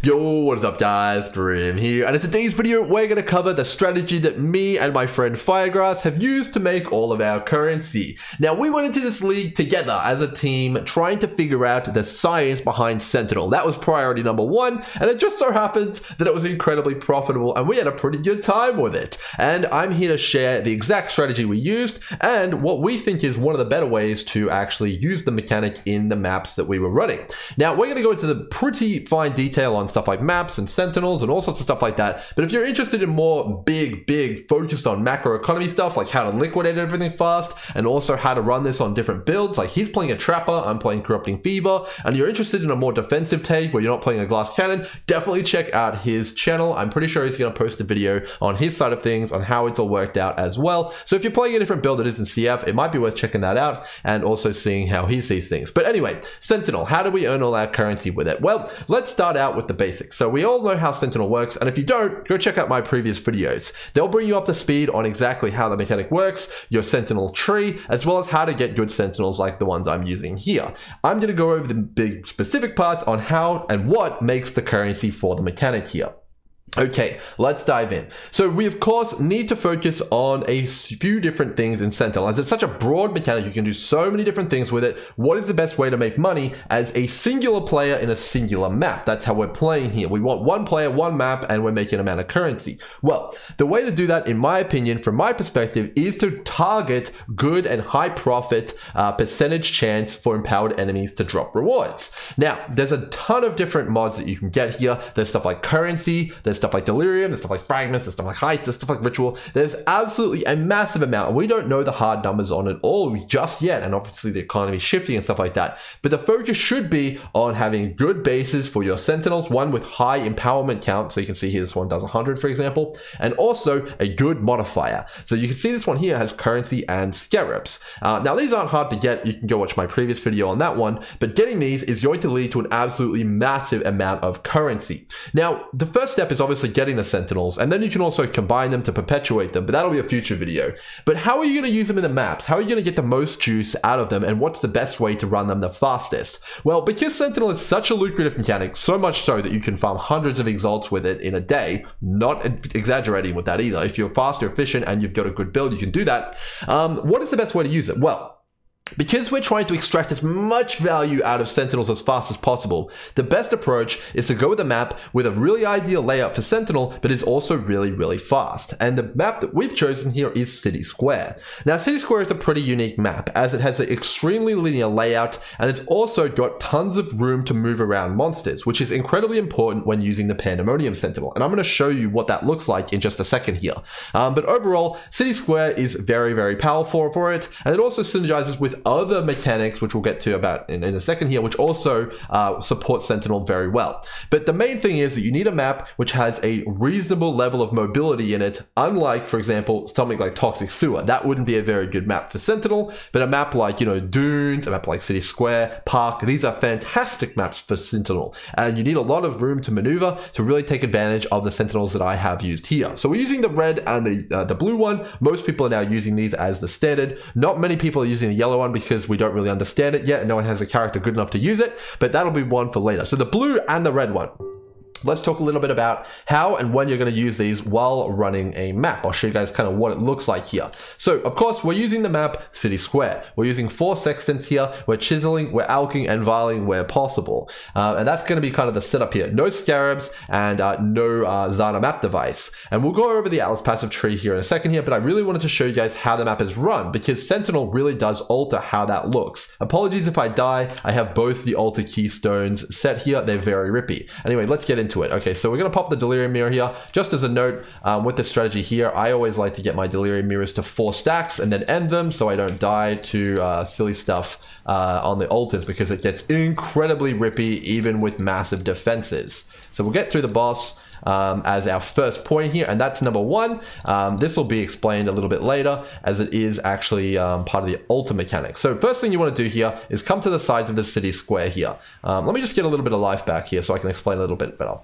Yo, what is up guys, Grim here, and in today's video we're going to cover the strategy that me and my friend Firegrass have used to make all of our currency. Now we went into this league together as a team trying to figure out the science behind Sentinel. That was priority number one, and it just so happens that it was incredibly profitable and we had a pretty good time with it. And I'm here to share the exact strategy we used and what we think is one of the better ways to actually use the mechanic in the maps that we were running. Now we're going to go into the pretty fine detail on stuff like maps and sentinels and all sorts of stuff like that. But if you're interested in more big focused on macro economy stuff, like how to liquidate everything fast and also how to run this on different builds, like he's playing a Trapper, I'm playing Corrupting Fever, and you're interested in a more defensive take where you're not playing a glass cannon, definitely check out his channel. I'm pretty sure he's going to post a video on his side of things on how it's all worked out as well. So if you're playing a different build that isn't CF, it might be worth checking that out and also seeing how he sees things. But anyway, Sentinel, how do we earn all our currency with it? Well, let's start out with the basics. So we all know how Sentinel works, and if you don't, go check out my previous videos. They'll bring you up to speed on exactly how the mechanic works, your Sentinel tree, as well as how to get good Sentinels like the ones I'm using here. I'm going to go over the big specific parts on how and what makes the currency for the mechanic here. Okay, let's dive in. So we of course need to focus on a few different things in Sentinel. As it's such a broad mechanic, you can do so many different things with it. What is the best way to make money as a singular player in a singular map? That's how we're playing here. We want one player, one map, and we're making an amount of currency. Well, the way to do that, in my opinion, from my perspective, is to target good and high profit percentage chance for empowered enemies to drop rewards. Now, there's a ton of different mods that you can get here. There's stuff like currency, there's stuff like delirium, there's stuff like fragments, there's stuff like heist, there's stuff like ritual. There's absolutely a massive amount, and we don't know the hard numbers on it all just yet, and obviously the economy is shifting and stuff like that. But the focus should be on having good bases for your sentinels, one with high empowerment count. So you can see here this one does 100, for example, and also a good modifier. So you can see this one here has currency and scarabs. Now these aren't hard to get. You can go watch my previous video on that one, but getting these is going to lead to an absolutely massive amount of currency. Now the first step is obviously getting the sentinels, and then you can also combine them to perpetuate them, but that'll be a future video. But how are you going to use them in the maps? How are you going to get the most juice out of them, and what's the best way to run them the fastest? Well, because Sentinel is such a lucrative mechanic, so much so that you can farm hundreds of exalts with it in a day, not exaggerating with that either. If you're fast, you're efficient, and you've got a good build, you can do that. What is the best way to use it? Well, because we're trying to extract as much value out of Sentinels as fast as possible, the best approach is to go with a map with a really ideal layout for Sentinel, but is also really fast. And the map that we've chosen here is City Square. Now, City Square is a pretty unique map, as it has an extremely linear layout, and it's also got tons of room to move around monsters, which is incredibly important when using the Pandemonium Sentinel. And I'm going to show you what that looks like in just a second here. But overall, City Square is very powerful for it, and it also synergizes with other mechanics, which we'll get to about in a second here, which also support Sentinel very well. But the main thing is that you need a map which has a reasonable level of mobility in it, unlike, for example, something like Toxic Sewer. That wouldn't be a very good map for Sentinel, but a map like, you know, Dunes, a map like City Square, Park, these are fantastic maps for Sentinel, and you need a lot of room to maneuver to really take advantage of the Sentinels that I have used here. So we're using the red and the blue one. Most people are now using these as the standard. Not many people are using the yellow one because we don't really understand it yet and no one has a character good enough to use it, but that'll be one for later. So the blue and the red one. Let's talk a little bit about how and when you're going to use these while running a map. I'll show you guys kind of what it looks like here. So, of course, we're using the map City Square. We're using 4 sextants here. We're chiseling, we're alching, and vialing where possible. And that's going to be kind of the setup here. No scarabs and no Zana map device. And we'll go over the Atlas passive tree here in a second here, but I really wanted to show you guys how the map is run, because Sentinel really does alter how that looks. Apologies if I die. I have both the altar keystones set here. They're very rippy. Anyway, let's get into it. Okay, so we're going to pop the delirium mirror here. Just as a note, with the strategy here, I always like to get my delirium mirrors to 4 stacks and then end them so I don't die to silly stuff on the altars, because it gets incredibly rippy even with massive defenses. So we'll get through the boss as our first point here, and that's number 1. This will be explained a little bit later, as it is actually part of the altar mechanic. So first thing you want to do here is come to the sides of the City Square here. Let me just get a little bit of life back here so I can explain a little bit better.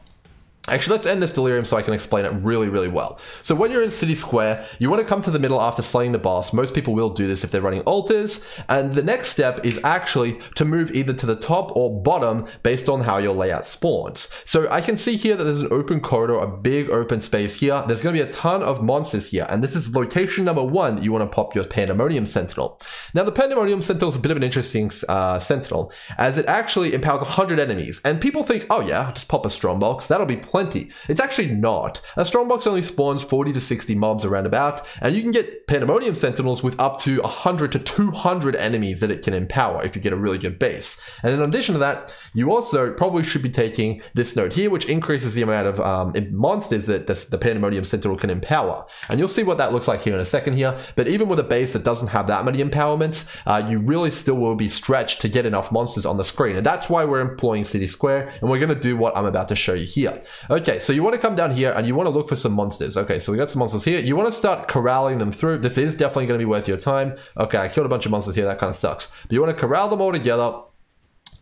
Actually, let's end this delirium so I can explain it really, really well. So when you're in City Square, you want to come to the middle after slaying the boss. Most people will do this if they're running altars. And the next step is actually to move either to the top or bottom based on how your layout spawns. So I can see here that there's an open corridor, a big open space here. There's going to be a ton of monsters here. And this is location number 1 that you want to pop your Pandemonium Sentinel. Now, the Pandemonium Sentinel is a bit of an interesting Sentinel, as it actually empowers 100 enemies. And people think, oh yeah, just pop a Strongbox. That'll be plenty. It's actually not. A Strongbox only spawns 40 to 60 mobs around about, and you can get Pandemonium Sentinels with up to 100 to 200 enemies that it can empower if you get a really good base. And in addition to that, you also probably should be taking this node here, which increases the amount of monsters that the Pandemonium Sentinel can empower. And you'll see what that looks like here in a second here. But even with a base that doesn't have that many empowerments, you really still will be stretched to get enough monsters on the screen. And that's why we're employing City Square, and we're going to do what I'm about to show you here. Okay, so you want to come down here and you want to look for some monsters. Okay, so we got some monsters here. You want to start corralling them through. This is definitely going to be worth your time. Okay, I killed a bunch of monsters here. That kind of sucks. But you want to corral them all together.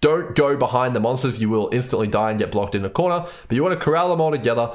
Don't go behind the monsters. You will instantly die and get blocked in a corner. But you want to corral them all together.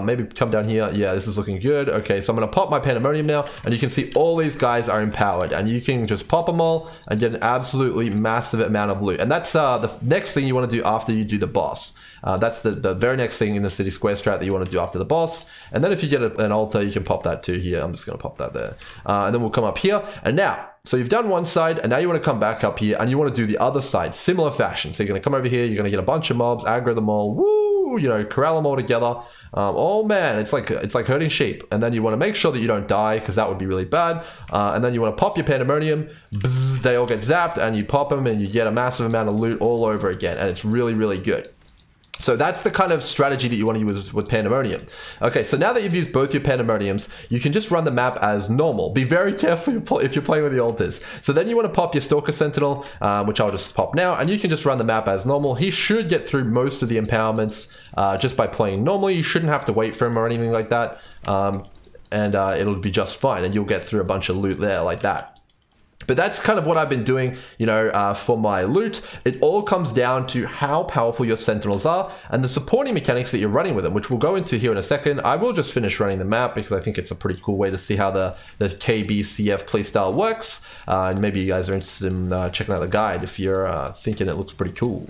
Maybe come down here. Yeah, this is looking good. Okay, so I'm going to pop my Pandemonium now. And you can see all these guys are empowered. And you can just pop them all and get an absolutely massive amount of loot. And that's the next thing you want to do after you do the boss. That's the very next thing in the City Square strat that you want to do after the boss. And then if you get an altar, you can pop that too here. I'm just going to pop that there. And then we'll come up here. And now, so you've done one side, and now you want to come back up here, and you want to do the other side, similar fashion. So you're going to come over here, you're going to get a bunch of mobs, aggro them all, woo, you know, corral them all together. Oh man, it's like herding sheep. And then you want to make sure that you don't die, because that would be really bad. And then you want to pop your Pandemonium, bzz, they all get zapped, and you pop them, and you get a massive amount of loot all over again, and it's really, really good. So that's the kind of strategy that you want to use with Pandemonium. Okay, so now that you've used both your Pandemoniums, you can just run the map as normal. Be very careful if you're playing with the altars. So then you want to pop your Stalker Sentinel, which I'll just pop now, and you can just run the map as normal. He should get through most of the empowerments just by playing normally. You shouldn't have to wait for him or anything like that, and it'll be just fine, and you'll get through a bunch of loot there like that. But that's kind of what I've been doing, you know, for my loot. It all comes down to how powerful your Sentinels are and the supporting mechanics that you're running with them, which we'll go into here in a second. I will just finish running the map because I think it's a pretty cool way to see how the KBCF playstyle works. And maybe you guys are interested in checking out the guide if you're thinking it looks pretty cool.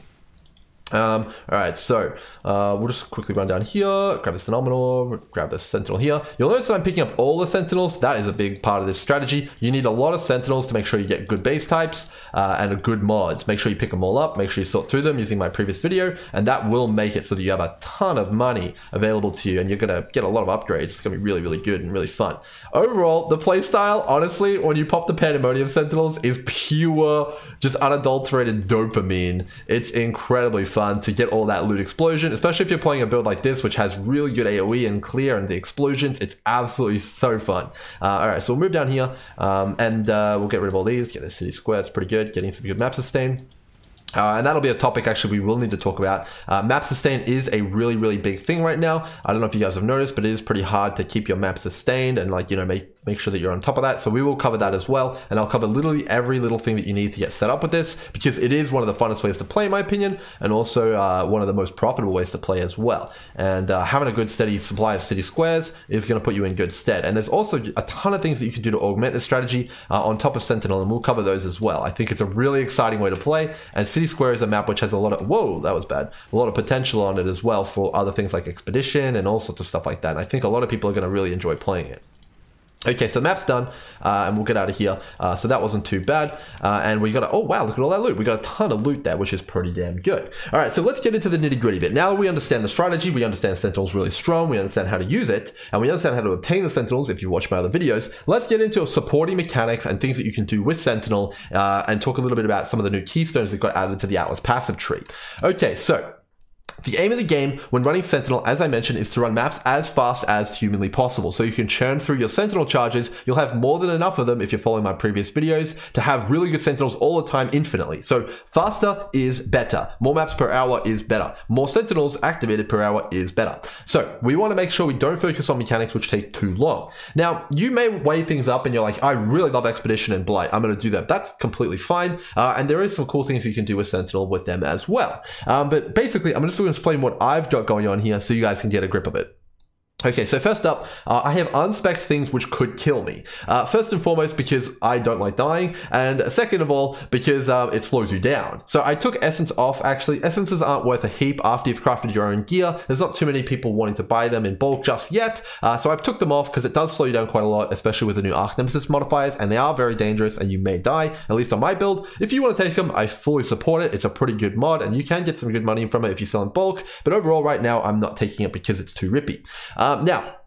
All right, so we'll just quickly run down here, grab the Phenomenal, grab the Sentinel here. You'll notice that I'm picking up all the Sentinels. That is a big part of this strategy. You need a lot of Sentinels to make sure you get good base types and good mods. Make sure you pick them all up, make sure you sort through them using my previous video, and that will make it so that you have a ton of money available to you, and you're gonna get a lot of upgrades. It's gonna be really, really good and really fun. Overall, the playstyle, honestly, when you pop the Pandemonium Sentinels, is pure, just unadulterated dopamine. It's incredibly fun to get all that loot explosion, especially if you're playing a build like this, which has really good AoE and clear and the explosions. It's absolutely so fun. All right, so we'll move down here and we'll get rid of all these, get the City Square. It's pretty good, getting some good map sustain. And that'll be a topic actually we will need to talk about. Map sustain is a really, really big thing right now. I don't know if you guys have noticed, but it is pretty hard to keep your map sustained and, like, you know, make sure that you're on top of that. So we will cover that as well. And I'll cover literally every little thing that you need to get set up with this, because it is one of the funnest ways to play, in my opinion, and also one of the most profitable ways to play as well. And having a good steady supply of City Squares is going to put you in good stead. And there's also a ton of things that you can do to augment this strategy on top of Sentinel, and we'll cover those as well. I think it's a really exciting way to play, and City Square is a map which has a lot of, whoa, that was bad, a lot of potential on it as well for other things like Expedition and all sorts of stuff like that. And I think a lot of people are going to really enjoy playing it. Okay, so the map's done, and we'll get out of here. So that wasn't too bad. And we got oh wow, look at all that loot. We got a ton of loot there, which is pretty damn good. All right, so let's get into the nitty gritty bit. Now we understand the strategy, we understand Sentinel's really strong, we understand how to use it, and we understand how to obtain the Sentinels if you watch my other videos. Let's get into supporting mechanics and things that you can do with Sentinel, and talk a little bit about some of the new keystones that got added to the Atlas passive tree. Okay, so the aim of the game when running Sentinel, as I mentioned, is to run maps as fast as humanly possible. So you can churn through your Sentinel charges. You'll have more than enough of them if you're following my previous videos to have really good Sentinels all the time infinitely. So faster is better. More maps per hour is better. More Sentinels activated per hour is better. So we want to make sure we don't focus on mechanics which take too long. Now, you may weigh things up and you're like, I really love Expedition and Blight. I'm going to do that. That's completely fine. And there is some cool things you can do with Sentinel with them as well. But basically, I'm just going quickly explain what I've got going on here so you guys can get a grip of it. Okay, so first up, I have unspec'd things which could kill me. First and foremost, because I don't like dying, and second of all, because it slows you down. So I took Essence off, actually. Essences aren't worth a heap after you've crafted your own gear. There's not too many people wanting to buy them in bulk just yet, so I've took them off because it does slow you down quite a lot, especially with the new Arc Nemesis modifiers, and they are very dangerous and you may die, at least on my build. If you want to take them, I fully support it. It's a pretty good mod, and you can get some good money from it if you sell in bulk, but overall right now, I'm not taking it because it's too rippy. Now,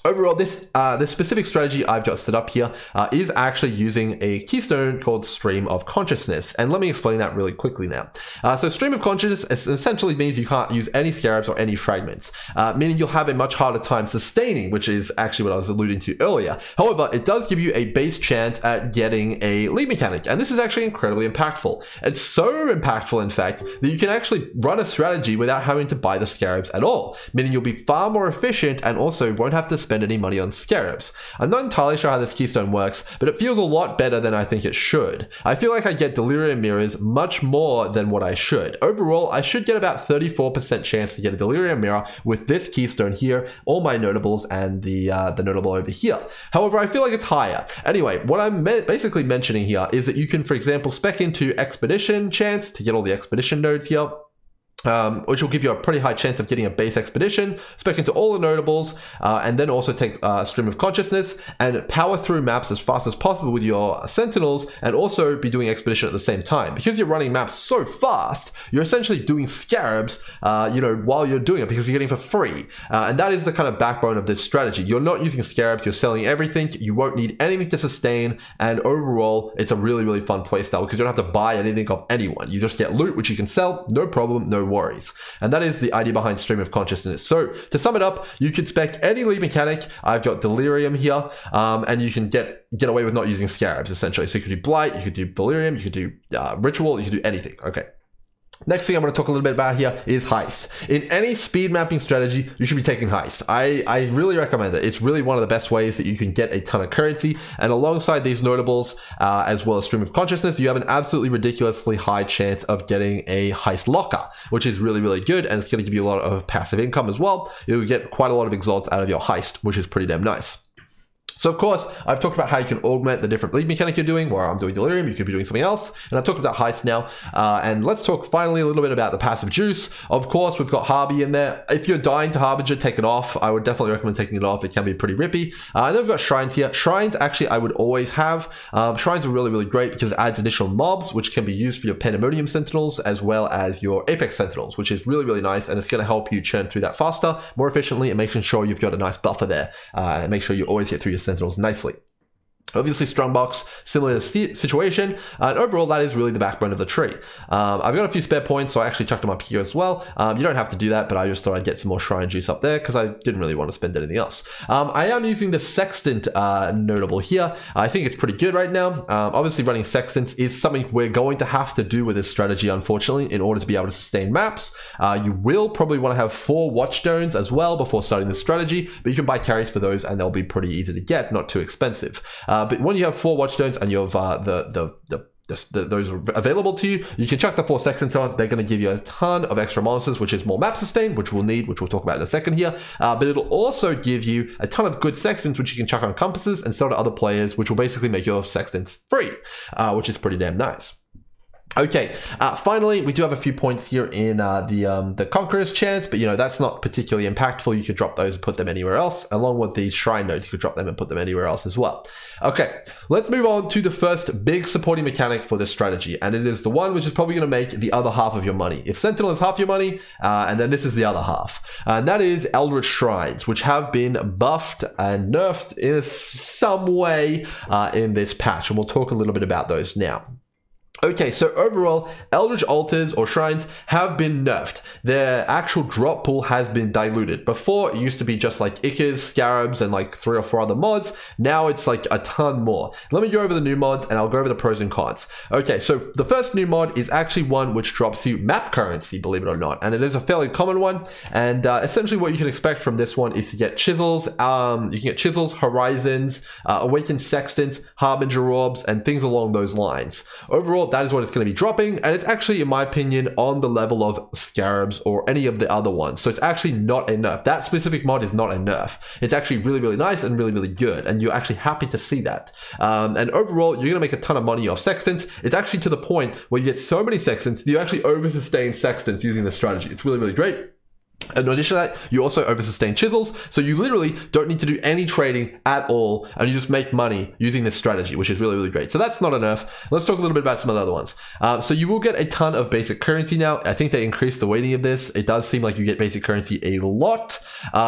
overall, this specific strategy I've got set up here is actually using a keystone called Stream of Consciousness. And let me explain that really quickly now. So Stream of Consciousness essentially means you can't use any scarabs or any fragments, meaning you'll have a much harder time sustaining, which is actually what I was alluding to earlier. However, it does give you a base chance at getting a lead mechanic, and this is actually incredibly impactful. It's so impactful, in fact, that you can actually run a strategy without having to buy the scarabs at all, meaning you'll be far more efficient and also won't have to spend any money on scarabs. I'm not entirely sure how this keystone works, but it feels a lot better than I think it should. I feel like I get delirium mirrors much more than what I should. Overall, I should get about 34% chance to get a delirium mirror with this keystone here, all my notables and the notable over here. However, I feel like it's higher. Anyway, what I'm basically mentioning here is that you can, for example, spec into expedition chance to get all the expedition nodes here, which will give you a pretty high chance of getting a base expedition, spec into all the notables, and then also take Stream of Consciousness and power through maps as fast as possible with your Sentinels, and also be doing expedition at the same time. Because you're running maps so fast, you're essentially doing scarabs, while you're doing it, because you're getting for free. And that is the kind of backbone of this strategy. You're not using scarabs, you're selling everything, you won't need anything to sustain, and overall, it's a really, really fun playstyle because you don't have to buy anything of anyone. You just get loot, which you can sell, no problem, no worries. And that is the idea behind Stream of Consciousness. So to sum it up, you could spec any lead mechanic. I've got Delirium here, and you can get away with not using scarabs essentially. So you could do Blight, you could do Delirium, you could do Ritual, you could do anything. Okay. Next thing I'm going to talk a little bit about here is Heist. In any speed mapping strategy, you should be taking Heist. I really recommend it. It's really one of the best ways that you can get a ton of currency. And alongside these notables, as well as Stream of Consciousness, you have an absolutely ridiculously high chance of getting a Heist locker, which is really, really good. And it's going to give you a lot of passive income as well. You'll get quite a lot of exalts out of your Heist, which is pretty damn nice. So of course, I've talked about how you can augment the different lead mechanic you're doing, where I'm doing Delirium, you could be doing something else. And I've talked about Heist now. And let's talk finally a little bit about the passive juice. Of course, we've got Harby in there. If you're dying to Harbinger, take it off. I would definitely recommend taking it off. It can be pretty rippy. And then we've got Shrines here. Shrines, actually, I would always have. Shrines are really, really great because it adds additional mobs, which can be used for your Pandemonium Sentinels, as well as your Apex Sentinels, which is really, really nice. And it's going to help you churn through that faster, more efficiently, and making sure you've got a nice buffer there. And make sure you always get through your Sentinels nicely. Obviously, Strongbox, similar situation, and overall, that is really the backbone of the tree. I've got a few spare points, so I actually chucked them up here as well. You don't have to do that, but I just thought I'd get some more Shrine Juice up there because I didn't really want to spend anything else. I am using the Sextant notable here. I think it's pretty good right now. Obviously, running Sextants is something we're going to have to do with this strategy, unfortunately, in order to be able to sustain maps. You will probably want to have 4 Watchstones as well before starting this strategy, but you can buy carries for those and they'll be pretty easy to get, not too expensive. But when you have 4 Watchstones and you have those available to you, you can chuck the 4 Sextants on. They're going to give you a ton of extra monsters, which is more map sustain, which we'll need, which we'll talk about in a second here. But it'll also give you a ton of good Sextants, which you can chuck on compasses and sell to other players, which will basically make your Sextants free, which is pretty damn nice. Okay, finally, we do have a few points here in the Conqueror's chance, but that's not particularly impactful. You could drop those and put them anywhere else. Along with these Shrine Nodes, you could drop them and put them anywhere else as well. Okay, let's move on to the first big supporting mechanic for this strategy, and it is the one which is probably going to make the other half of your money. If Sentinel is half your money, and then this is the other half, and that is Eldritch Shrines, which have been buffed and nerfed in some way in this patch, and we'll talk a little bit about those now. Okay, so overall, Eldritch Altars or Shrines have been nerfed. Their actual drop pool has been diluted. Before, it used to be just like Ickers, Scarabs, and like 3 or 4 other mods. Now it's like a ton more. Let me go over the new mods and I'll go over the pros and cons. Okay, so the first new mod is actually one which drops you map currency, believe it or not. And it is a fairly common one. And essentially what you can expect from this one is to get Chisels. You can get Chisels, Horizons, Awakened Sextants, Harbinger Orbs, and things along those lines. Overall, that is what it's going to be dropping, and it's actually, in my opinion, on the level of Scarabs or any of the other ones. So it's actually not a nerf. That specific mod is not a nerf. It's actually really, really nice and really, really good, and you're actually happy to see that. And overall, you're going to make a ton of money off Sextants. It's actually to the point where you get so many Sextants, you actually over-sustain Sextants using this strategy. It's really, really great. In addition to that, you also over-sustain chisels, so you literally don't need to do any trading at all, and you just make money using this strategy, which is really, really great. So that's not a nerf. Let's talk a little bit about some of the other ones. So you will get a ton of basic currency now. I think they increased the weighting of this. It does seem like you get basic currency a lot.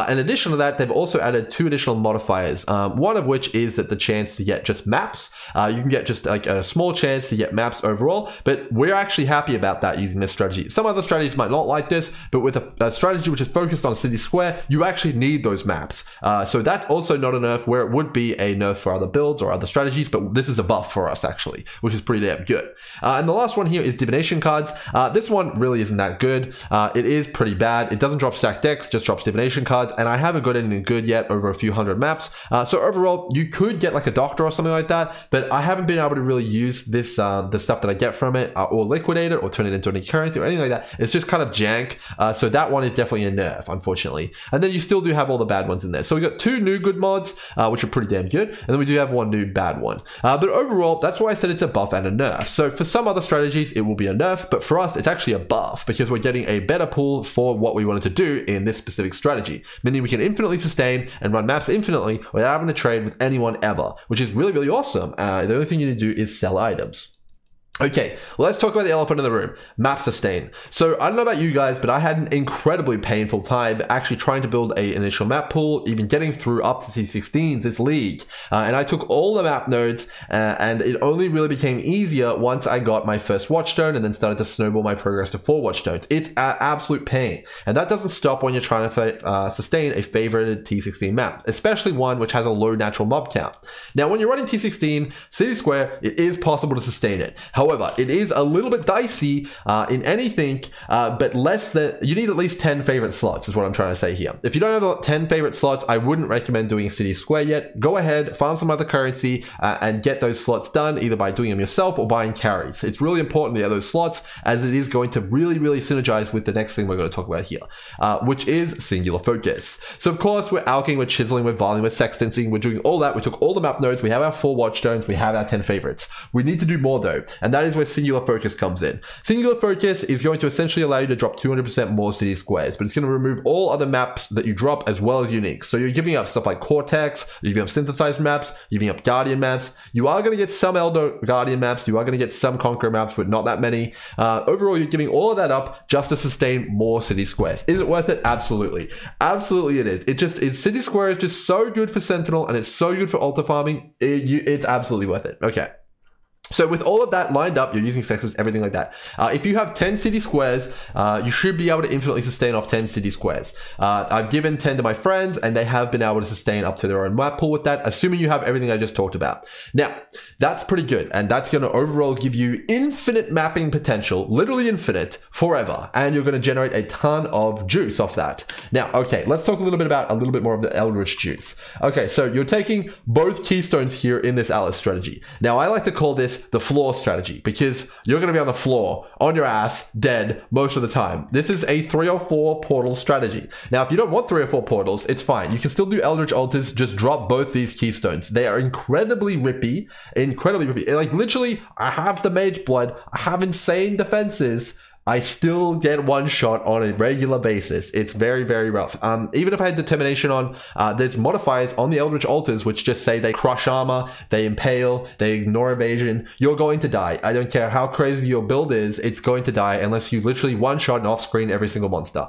In addition to that, they've also added 2 additional modifiers, one of which is that the chance to get just maps. You can get just like a small chance to get maps overall, but we're actually happy about that using this strategy. Some other strategies might not like this, but with a strategy which is focused on City Square, you actually need those maps. So that's also not a nerf, where it would be a nerf for other builds or other strategies, but this is a buff for us actually, which is pretty damn good. And the last one here is divination cards. This one really isn't that good. It is pretty bad. It doesn't drop stacked decks, just drops divination cards, and I haven't got anything good yet over a few hundred maps. So overall, you could get like a doctor or something like that, but I haven't been able to really use this the stuff that I get from it, or liquidate it, or turn it into any currency or anything like that. It's just kind of jank. So that one is definitely a nerf, unfortunately. And then you still do have all the bad ones in there. So we got 2 new good mods, which are pretty damn good, and then we do have 1 new bad one. But overall, that's why I said it's a buff and a nerf. So for some other strategies, it will be a nerf, but for us, it's actually a buff, because we're getting a better pool for what we wanted to do in this specific strategy, meaning we can infinitely sustain and run maps infinitely without having to trade with anyone ever, which is really, really awesome. The only thing you need to do is sell items. Okay, let's talk about the elephant in the room, map sustain. So I don't know about you guys, but I had an incredibly painful time actually trying to build an initial map pool, even getting through up to C16s this league. And I took all the map nodes, and it only really became easier once I got my first watchstone and then started to snowball my progress to 4 watchstones. It's an absolute pain. And that doesn't stop when you're trying to sustain a favorited T16 map, especially one which has a low natural mob count. Now, when you're running T16, City Square, it is possible to sustain it. However, it is a little bit dicey in anything, but less than, you need at least 10 favorite slots is what I'm trying to say here. If you don't have 10 favorite slots, I wouldn't recommend doing City Square yet. Go ahead, find some other currency and get those slots done, either by doing them yourself or buying carries. It's really important to get those slots, as it is going to really, really synergize with the next thing we're going to talk about here, which is singular focus. So of course, we're alching, we're chiseling, we're volume, we're sextancing, we're doing all that. We took all the map nodes, we have our 4 watchstones, we have our 10 favorites. We need to do more though, and that is where singular focus comes in. Singular focus is going to essentially allow you to drop 200% more city squares, but it's going to remove all other maps that you drop as well as unique. So you're giving up stuff like Cortex, you're giving up synthesized maps, you're giving up Guardian maps. You are going to get some Elder Guardian maps, you are going to get some Conqueror maps, but not that many. Overall, you're giving all of that up just to sustain more city squares. Is it worth it? Absolutely. Absolutely it is. City Square is just so good for Sentinel, and it's so good for altar farming. It's absolutely worth it. Okay. So with all of that lined up, you're using sectors, everything like that. If you have 10 city squares, you should be able to infinitely sustain off 10 city squares. I've given 10 to my friends, and they have been able to sustain up to their own map pool with that, assuming you have everything I just talked about. Now, that's pretty good, and that's going to overall give you infinite mapping potential, literally infinite, forever, and you're going to generate a ton of juice off that. Now, okay, let's talk a little bit more of the Eldritch juice. Okay, so you're taking both keystones here in this Alice strategy. Now, I like to call this the floor strategy, because you're going to be on the floor, on your ass, dead most of the time. This is a 3 or 4 portal strategy. Now, if you don't want 3 or 4 portals, it's fine. You can still do Eldritch Altars, just drop both these keystones. They are incredibly rippy, Like, literally, I have the Mage Blood, I have insane defenses, I still get one shot on a regular basis. It's very, very rough. Even if I had determination on, there's modifiers on the Eldritch Altars which just say they crush armor, they impale, they ignore evasion. You're going to die. I don't care how crazy your build is, it's going to die unless you literally one shot and off screen every single monster.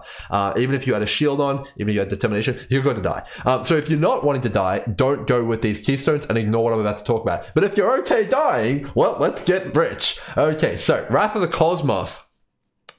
Even if you had a shield on, even if you had determination, you're going to die. So if you're not wanting to die, don't go with these keystones and ignore what I'm about to talk about. But if you're okay dying, well, let's get rich. Okay, so Wrath of the Cosmos.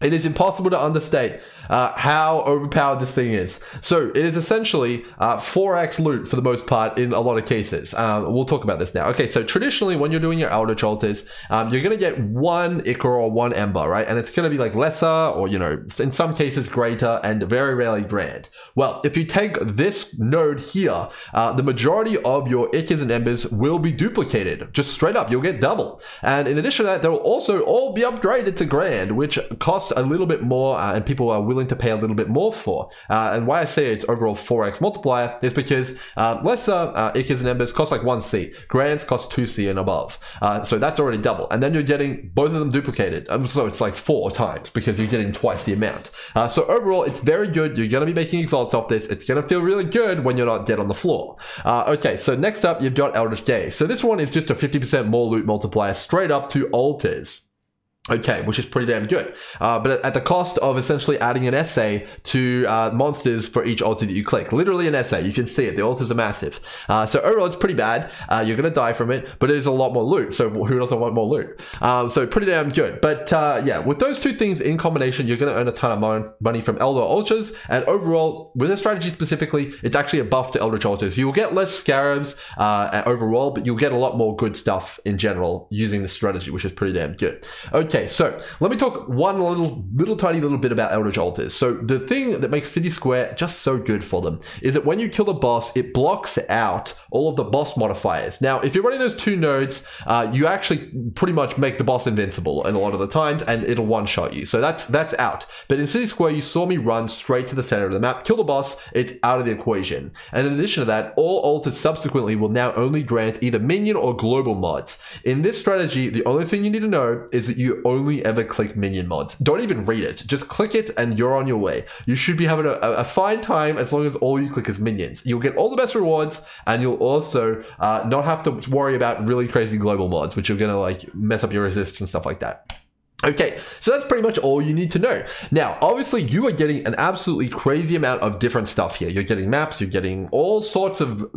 It is impossible to understate how overpowered this thing is. So it is essentially 4x loot for the most part in a lot of cases. We'll talk about this now. Okay, so traditionally when you're doing your Eldritch altars, you're going to get one Ichor or one Ember, right? And it's going to be like lesser or, you know, in some cases greater and very rarely grand. Well, if you take this node here, the majority of your Ichors and Embers will be duplicated. Just straight up, you'll get double. And in addition to that, they will also all be upgraded to grand, which costs a little bit more and people are willing to pay a little bit more for. And why I say it's overall 4x multiplier is because lesser Ichors and Embers cost like 1C. Grands cost 2C and above. So that's already double. And then you're getting both of them duplicated. So it's like 4 times because you're getting twice the amount. So overall, it's very good. You're going to be making exalts off this. It's going to feel really good when you're not dead on the floor. Okay, so next up, you've got Eldritch Gaze. So this one is just a 50% more loot multiplier straight up to altars. Okay, which is pretty damn good. But at the cost of essentially adding an essay to monsters for each altar that you click. Literally an essay. You can see it. The altars are massive. So overall, it's pretty bad. You're going to die from it, but it is a lot more loot. So who doesn't want more loot? So pretty damn good. But yeah, with those two things in combination, you're going to earn a ton of money from Elder Altars. And overall, with this strategy specifically, it's actually a buff to Eldritch Altars. You will get less scarabs overall, but you'll get a lot more good stuff in general using this strategy, which is pretty damn good. Okay. So let me talk one tiny little bit about Eldritch Altars. So the thing that makes City Square just so good for them is that when you kill the boss, it blocks out all of the boss modifiers. Now, if you're running those two nodes, you actually pretty much make the boss invincible a lot of the times, and it'll one-shot you. So that's out. But in City Square, you saw me run straight to the center of the map, kill the boss, it's out of the equation. And in addition to that, all altars subsequently will now only grant either minion or global mods. In this strategy, the only thing you need to know is that you only ever click minion mods. Don't even read it. Just click it and you're on your way. You should be having a fine time as long as all you click is minions. You'll get all the best rewards and you'll also not have to worry about really crazy global mods, which are going to like mess up your resists and stuff like that. Okay, so that's pretty much all you need to know. Now, obviously, you are getting an absolutely crazy amount of different stuff here. You're getting maps, you're getting all sorts of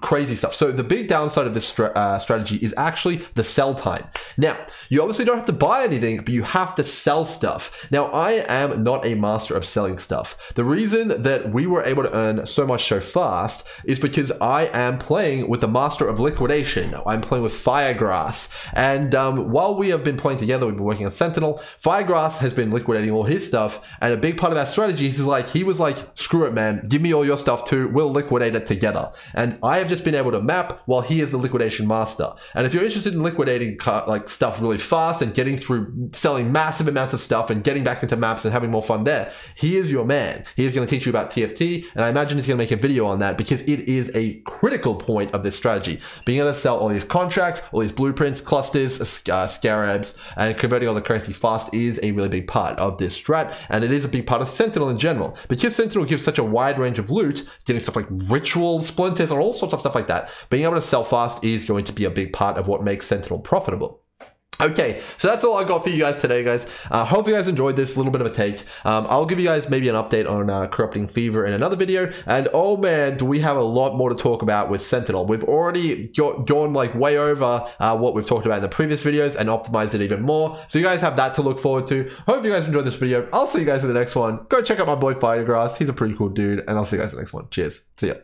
crazy stuff. So the big downside of this strategy is actually the sell time. Now, you obviously don't have to buy anything, but you have to sell stuff. Now, I am not a master of selling stuff. The reason that we were able to earn so much so fast is because I am playing with the master of liquidation. I'm playing with Firegrass. And while we have been playing together, we've been working on Sentinel. Firegrass has been liquidating all his stuff, and a big part of our strategy is like, he was like, screw it, man, give me all your stuff too, we'll liquidate it together. And I have just been able to map while he is the liquidation master. And if you're interested in liquidating like stuff really fast and getting through selling massive amounts of stuff and getting back into maps and having more fun there, he is your man. He is going to teach you about TFT, and I imagine he's going to make a video on that because it is a critical point of this strategy. Being able to sell all these contracts, all these blueprints, clusters, scarabs, and converting all the currency fast is a really big part of this strat, and it is a big part of Sentinel in general. Because Sentinel gives such a wide range of loot, getting stuff like ritual splinters and all sorts of stuff like that, being able to sell fast is going to be a big part of what makes Sentinel profitable. Okay, so that's all I got for you guys today, guys. Hope you guys enjoyed this little bit of a take. I'll give you guys maybe an update on Corrupting Fever in another video. And oh man, do we have a lot more to talk about with Sentinel. We've already gone like way over what we've talked about in the previous videos and optimized it even more. So you guys have that to look forward to. Hope you guys enjoyed this video. I'll see you guys in the next one. Go check out my boy Firegrass. He's a pretty cool dude. And I'll see you guys in the next one. Cheers. See ya.